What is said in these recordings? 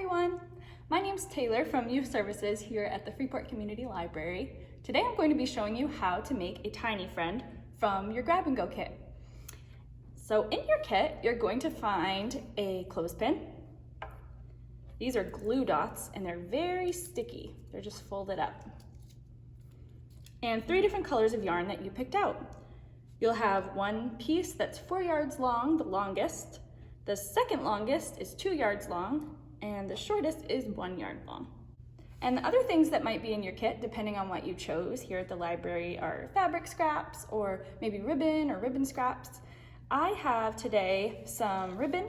everyone! My name's Taylor from Youth Services here at the Freeport Community Library. Today I'm going to be showing you how to make a tiny friend from your grab and go kit. So in your kit, you're going to find a clothespin. These are glue dots and they're very sticky. They're just folded up. And 3 different colors of yarn that you picked out. You'll have one piece that's 4 yards long, the longest. The second longest is 2 yards long, and the shortest is 1 yard long. And the other things that might be in your kit, depending on what you chose here at the library, are fabric scraps or maybe ribbon or ribbon scraps. I have today some ribbon,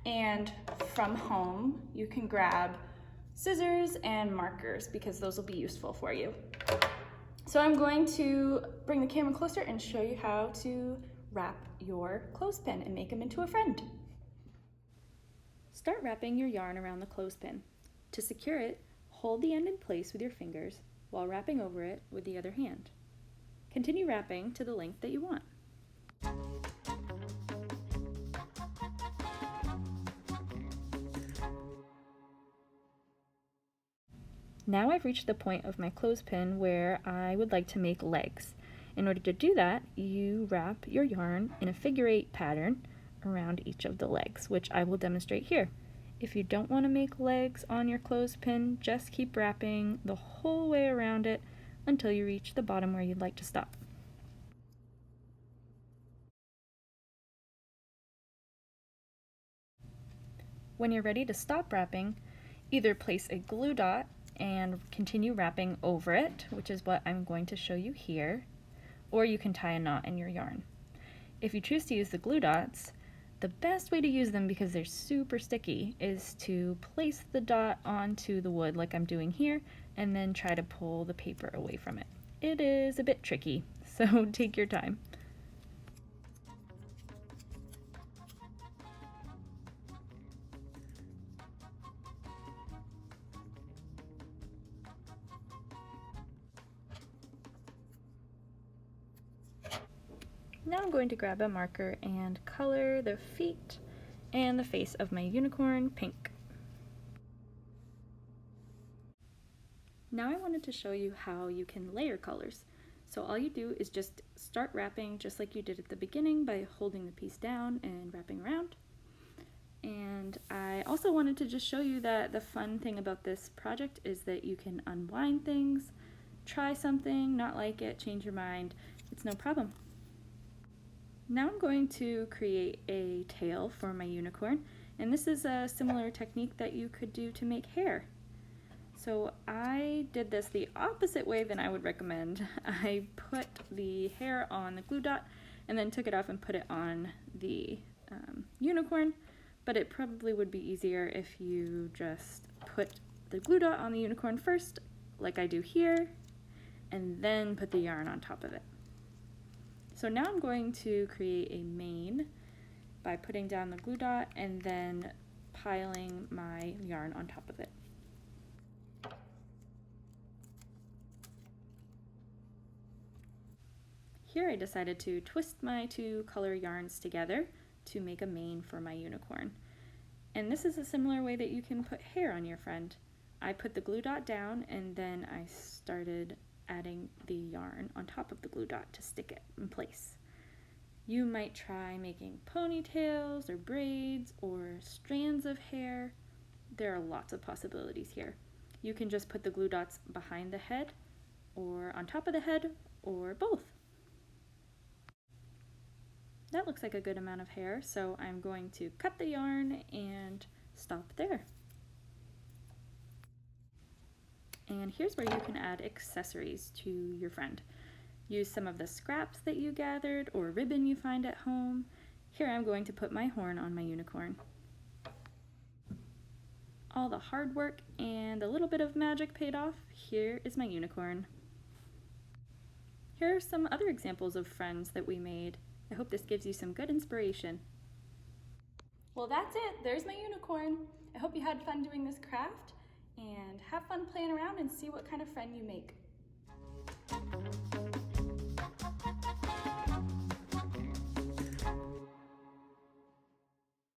and from home you can grab scissors and markers because those will be useful for you. So I'm going to bring the camera closer and show you how to wrap your clothespin and make them into a friend. Start wrapping your yarn around the clothespin. To secure it, hold the end in place with your fingers while wrapping over it with the other hand. Continue wrapping to the length that you want. Now I've reached the point of my clothespin where I would like to make legs. In order to do that, you wrap your yarn in a figure 8 pattern around each of the legs, which I will demonstrate here. If you don't want to make legs on your clothespin, just keep wrapping the whole way around it until you reach the bottom where you'd like to stop. When you're ready to stop wrapping, either place a glue dot and continue wrapping over it, which is what I'm going to show you here, or you can tie a knot in your yarn. If you choose to use the glue dots, the best way to use them, because they're super sticky, is to place the dot onto the wood like I'm doing here and then try to pull the paper away from it. It is a bit tricky, so take your time. Now I'm going to grab a marker and color the feet and the face of my unicorn pink. Now I wanted to show you how you can layer colors. So all you do is just start wrapping just like you did at the beginning by holding the piece down and wrapping around. And I also wanted to just show you that the fun thing about this project is that you can unwind things, try something, not like it, change your mind. It's no problem. Now I'm going to create a tail for my unicorn, and this is a similar technique that you could do to make hair. So I did this the opposite way than I would recommend. I put the hair on the glue dot and then took it off and put it on the unicorn, but it probably would be easier if you just put the glue dot on the unicorn first, like I do here, and then put the yarn on top of it. So now I'm going to create a mane by putting down the glue dot and then piling my yarn on top of it. Here I decided to twist my 2 color yarns together to make a mane for my unicorn. And this is a similar way that you can put hair on your friend. I put the glue dot down and then I started adding the yarn on top of the glue dot to stick it in place. You might try making ponytails or braids or strands of hair. There are lots of possibilities here. You can just put the glue dots behind the head or on top of the head or both. That looks like a good amount of hair, so I'm going to cut the yarn and stop there. And here's where you can add accessories to your friend. Use some of the scraps that you gathered or ribbon you find at home. Here I'm going to put my horn on my unicorn. All the hard work and a little bit of magic paid off. Here is my unicorn. Here are some other examples of friends that we made. I hope this gives you some good inspiration. Well, that's it. There's my unicorn. I hope you had fun doing this craft, and have fun playing around and see what kind of friend you make.